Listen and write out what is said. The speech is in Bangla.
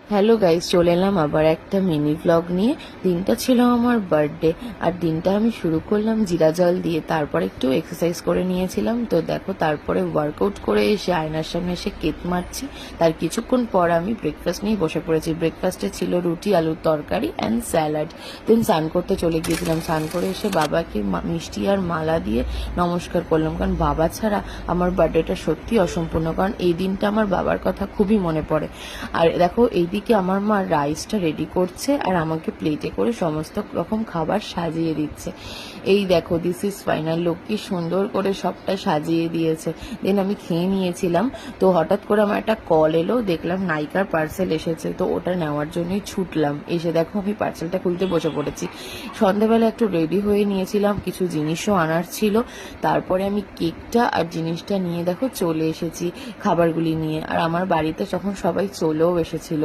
হ্যালো গাইস, চলে এলাম আবার একটা মিনি ব্লগ নিয়ে। দিনটা ছিল আমার বার্থডে, আর দিনটা আমি শুরু করলাম জিরা জল দিয়ে। তারপর একটু এক্সারসাইজ করে নিয়েছিলাম। তো দেখো, তারপরে ওয়ার্কআউট করে এসে আয়নার সামনে এসে কেক মারছি। তার কিছুক্ষণ পর আমি ব্রেকফাস্ট নিয়ে বসে পড়েছি। ব্রেকফাস্টে ছিল রুটি, আলুর তরকারি অ্যান্ড স্যালাড। দেন স্নান করতে চলে গিয়েছিলাম। স্নান করে এসে বাবাকে মিষ্টি আর মালা দিয়ে নমস্কার করলাম, কারণ বাবা ছাড়া আমার বার্থডেটা সত্যি অসম্পূর্ণ। কারণ এই দিনটা আমার বাবার কথা খুবই মনে পড়ে। আর দেখো, এইদিকে আমার মা রাইসটা রেডি করছে আর আমাকে প্লেটে করে সমস্ত রকম খাবার সাজিয়ে দিচ্ছে। এই দেখো, দিস ইজ ফাইনাল লুক। কি সুন্দর করে সবটা সাজিয়ে দিয়েছে। দেন আমি খেয়ে নিয়েছিলাম। তো হঠাৎ করে আমার একটা কল এলো, দেখলাম নাইকার পার্সেল এসেছে। তো ওটা নেওয়ার জন্যই ছুটলাম। এসে দেখো, আমি পার্সেলটা খুলতে বসে পড়েছি। সন্ধ্যাবেলা একটু রেডি হয়ে নিয়েছিলাম, কিছু জিনিসও আনার ছিল। তারপরে আমি কেকটা আর জিনিসটা নিয়ে দেখো চলে এসেছি, খাবারগুলি নিয়ে। আর আমার বাড়িতে তখন সবাই চলেও এসেছিল।